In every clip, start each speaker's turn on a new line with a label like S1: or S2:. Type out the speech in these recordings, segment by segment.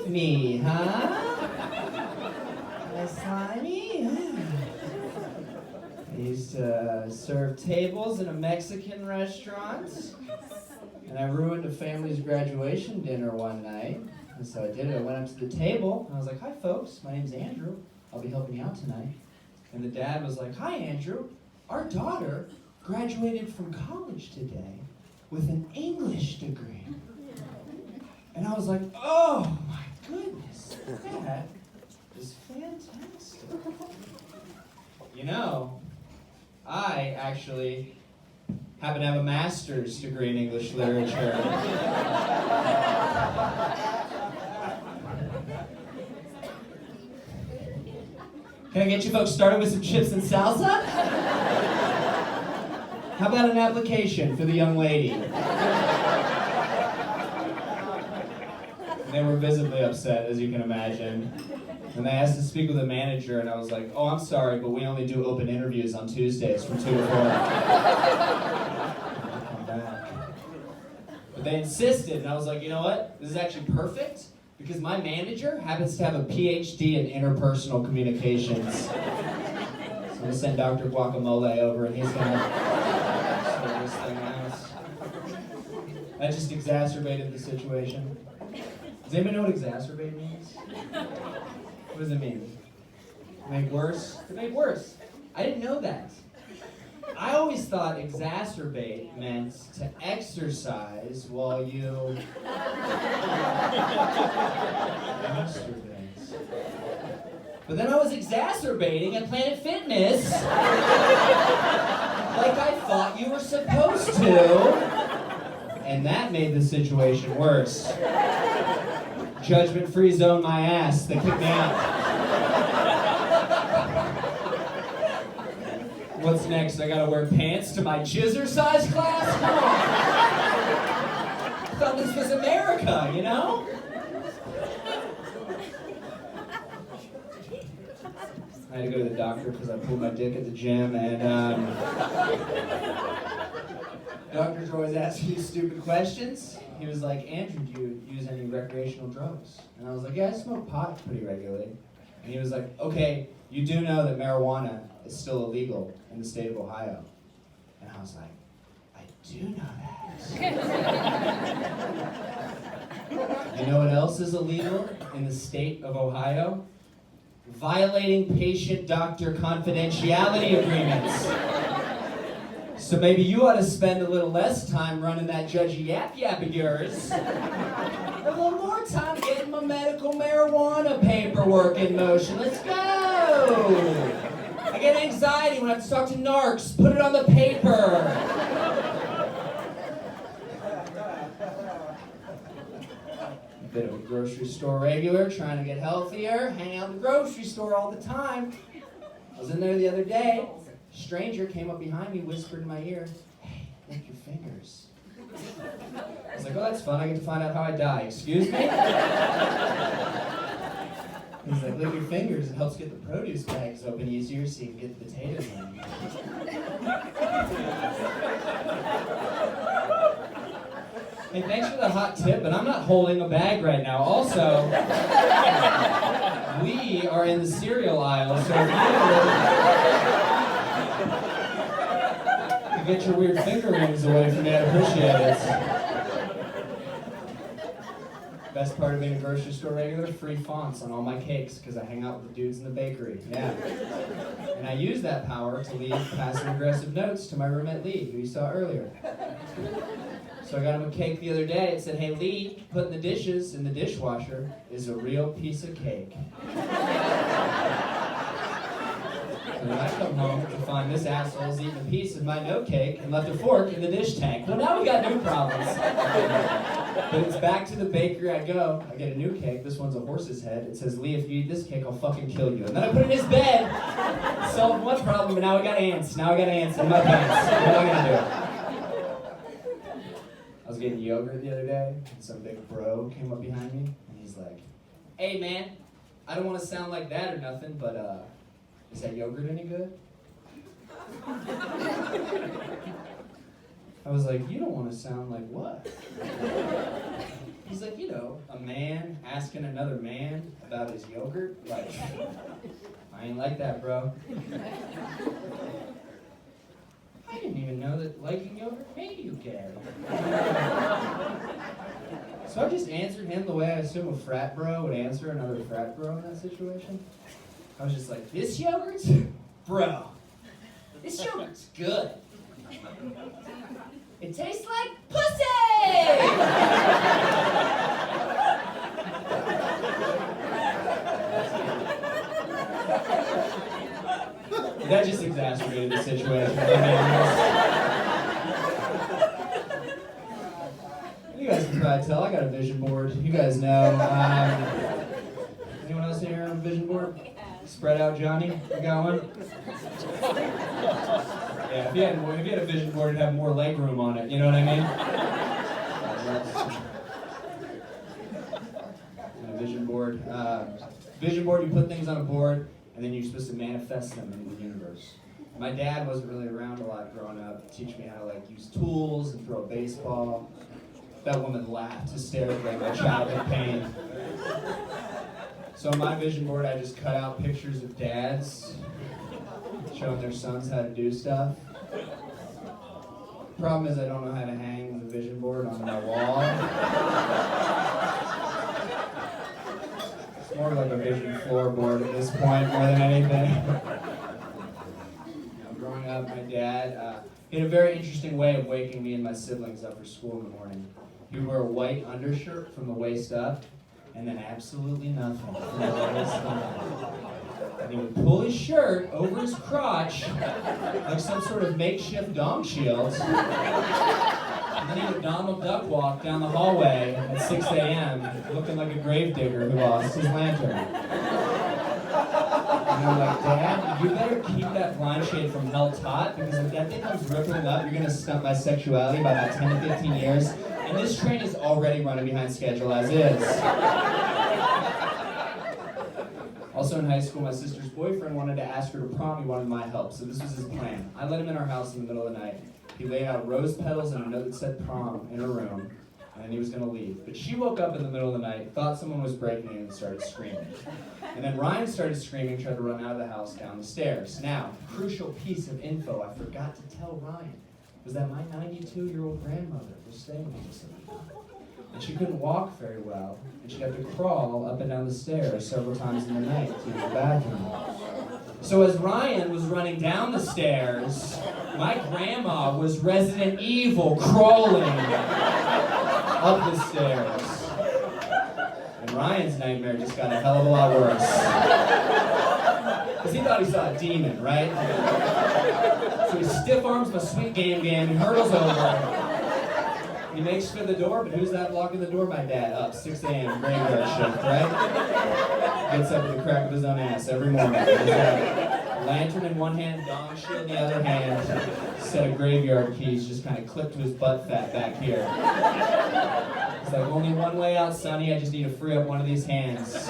S1: me, huh? Slimy? I used to serve tables in a Mexican restaurant, and I ruined a family's graduation dinner one night. And so I did it. I went up to the table, and I was like, "Hi, folks. My name's Andrew. I'll be helping you out tonight." And the dad was like, "Hi, Andrew. Our daughter graduated from college today with an English degree." And I was like, "Oh, my goodness. That is fantastic." You know, I actually happen to have a master's degree in English literature. Can I get you folks started with some chips and salsa? How about an application for the young lady? They were visibly upset, as you can imagine. And they asked to speak with a manager, and I was like, "Oh, I'm sorry, but we only do open interviews on Tuesdays from 2 to 4. Come back. But they insisted, and I was like, "You know what? This is actually perfect, because my manager happens to have a PhD in interpersonal communications." So I'm going to send Dr. Guacamole over, and he's going to sort this thing out. That just exacerbated the situation. Does anybody know what exacerbate means? What does it mean? Make worse? To make worse. I didn't know that. I always thought exacerbate meant to exercise while you masturbate. But then I was exacerbating at Planet Fitness like I thought you were supposed to. And that made the situation worse. Judgment-free zone my ass. They kicked me out. What's next? I gotta wear pants to my jizzercise class? Come on. I thought this was America, you know? I had to go to the doctor because I pulled my dick at the gym, and doctors are always asking you stupid questions. He was like, "Andrew, do you use any recreational drugs?" And I was like, "Yeah, I smoke pot pretty regularly." And he was like, "Okay, you do know that marijuana is still illegal in the state of Ohio." And I was like, "I do know that." You know what else is illegal in the state of Ohio? Violating patient-doctor confidentiality agreements. So maybe you ought to spend a little less time running that judgy yap-yap of yours. A little more time getting my medical marijuana paperwork in motion. Let's go! I get anxiety when I have to talk to narcs. Put it on the paper. A bit of a grocery store regular, trying to get healthier, hang out in the grocery store all the time. I was in there the other day. A stranger came up behind me, whispered in my ear, "Hey, lick your fingers." I was like, "Oh, that's fun. I get to find out how I die." "Excuse me?" He's like, "Lick your fingers. It helps get the produce bags open easier so you can get the potatoes in." Hey, thanks for the hot tip, but I'm not holding a bag right now. Also, we are in the cereal aisle, so if you get your weird finger rings away from me, I'd appreciate it. Best part of being a grocery store regular, free fonts on all my cakes, because I hang out with the dudes in the bakery. Yeah. And I use that power to leave passive-aggressive notes to my roommate Lee, who you saw earlier. So I got him a cake the other day. It said, "Hey Lee, putting the dishes in the dishwasher is a real piece of cake." And then I come home to find this asshole's eaten a piece of my no cake and left a fork in the dish tank. Well, now we got new problems. But it's back to the bakery I go. I get a new cake. This one's a horse's head. It says, "Lee, if you eat this cake, I'll fucking kill you." And then I put it in his bed. Solved one problem, but now we got ants. Now I got ants in my pants. What am I gonna do? I was getting yogurt the other day, and some big bro came up behind me, and he's like, "Hey man, I don't want to sound like that or nothing, but is that yogurt any good?" I was like, "You don't want to sound like what?" He's like, a man asking another man about his yogurt? Like, I ain't like that, bro. I didn't even know that liking yogurt made you gay. So I just answered him the way I assume a frat bro would answer another frat bro in that situation. I was just like, this yogurt? Bro, this yogurt's good. It tastes like pussy! That just exacerbated the situation. You guys can probably tell I got a vision board. You guys know. Anyone else here have a vision board? Spread out, Johnny. You got one? Yeah, if you had a vision board, it'd have more leg room on it. You know what I mean? And a vision board. Vision board, you put things on a board, and then you're supposed to manifest them into the universe. My dad wasn't really around a lot growing up to teach me how to use tools and throw a baseball. That woman laughed hysterically at my childhood pain. So on my vision board, I just cut out pictures of dads showing their sons how to do stuff. Problem is I don't know how to hang the vision board on my wall. It's more like a vision floorboard at this point more than anything. Growing up, my dad, he had a very interesting way of waking me and my siblings up for school in the morning. He would wear a white undershirt from the waist up, and then absolutely nothing from the waist down. And he would pull his shirt over his crotch like some sort of makeshift dong shield. And then he would Donald Duck walk down the hallway at 6 a.m. looking like a gravedigger who lost his lantern. And I'm like, Dad, you better keep that blind shade from Hell's Hot, because if that thing comes rippling up, you're going to stunt my sexuality by about 10 to 15 years. And this train is already running behind schedule as is. Also in high school, my sister's boyfriend wanted to ask her to prom. He wanted my help, so this was his plan. I let him in our house in the middle of the night. He laid out rose petals and a note that said prom in her room, and then he was going to leave. But she woke up in the middle of the night, thought someone was breaking in, and started screaming. And then Ryan started screaming, tried to run out of the house down the stairs. Now, crucial piece of info I forgot to tell Ryan was that my 92-year-old grandmother was staying with us at the time. And she couldn't walk very well, and she'd have to crawl up and down the stairs several times in the night to the bathroom. So as Ryan was running down the stairs, my grandma was Resident Evil crawling up the stairs. And Ryan's nightmare just got a hell of a lot worse. Because he thought he saw a demon, right? So he stiff arms my sweet Gam Gam, he hurdles over. He makes for the door, but who's that blocking the door? My dad, up 6 a.m. graveyard shift, right? Gets up with the crack of his own ass every morning. Lantern in one hand, dong shield in the other hand, set of graveyard keys just kind of clipped to his butt fat back here. It's like, only one way out, Sonny, I just need to free up one of these hands.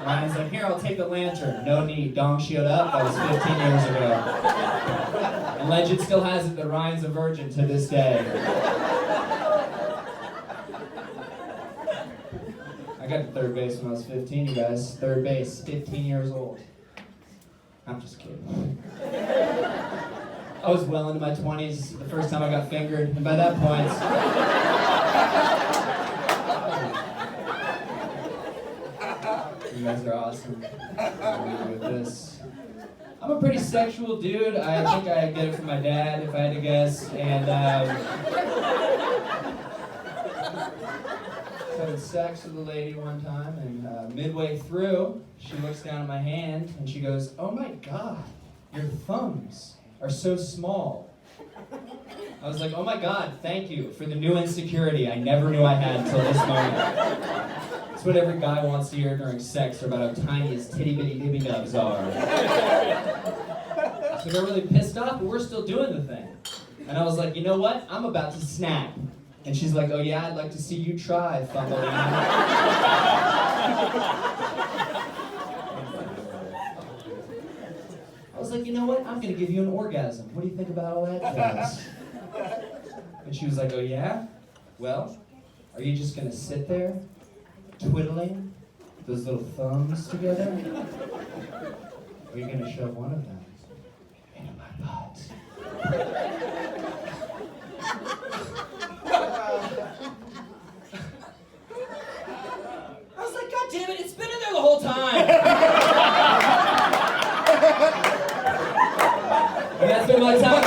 S1: Ryan's like, here, I'll take the lantern. No need, dong shield up, that was 15 years ago. And legend still has it that Ryan's a virgin to this day. I got to third base when I was 15, you guys. Third base, 15 years old. I'm just kidding. I was well into my 20s the first time I got fingered, and by that point, you guys are awesome. I'm with this. I'm a pretty sexual dude. I think I get it from my dad, if I had to guess, and having sex with a lady one time, and midway through, she looks down at my hand, and she goes, "Oh my God, your thumbs are so small." I was like, "Oh my God, thank you for the new insecurity I never knew I had until this moment." That's what every guy wants to hear during sex, or about how tiny his titty-bitty-dibby nubs are. So they're really pissed off, but we're still doing the thing. And I was like, you know what? I'm about to snap. And she's like, "Oh yeah, I'd like to see you try, Thumbelina." I was like, you know what? I'm gonna give you an orgasm. What do you think about all that jazz? And she was like, "Oh yeah? Well, Are you just gonna sit there, twiddling those little thumbs together? Or are you gonna shove one of them into my butt?
S2: I was like, God damn it, it's been in there the whole time. And that's been my time.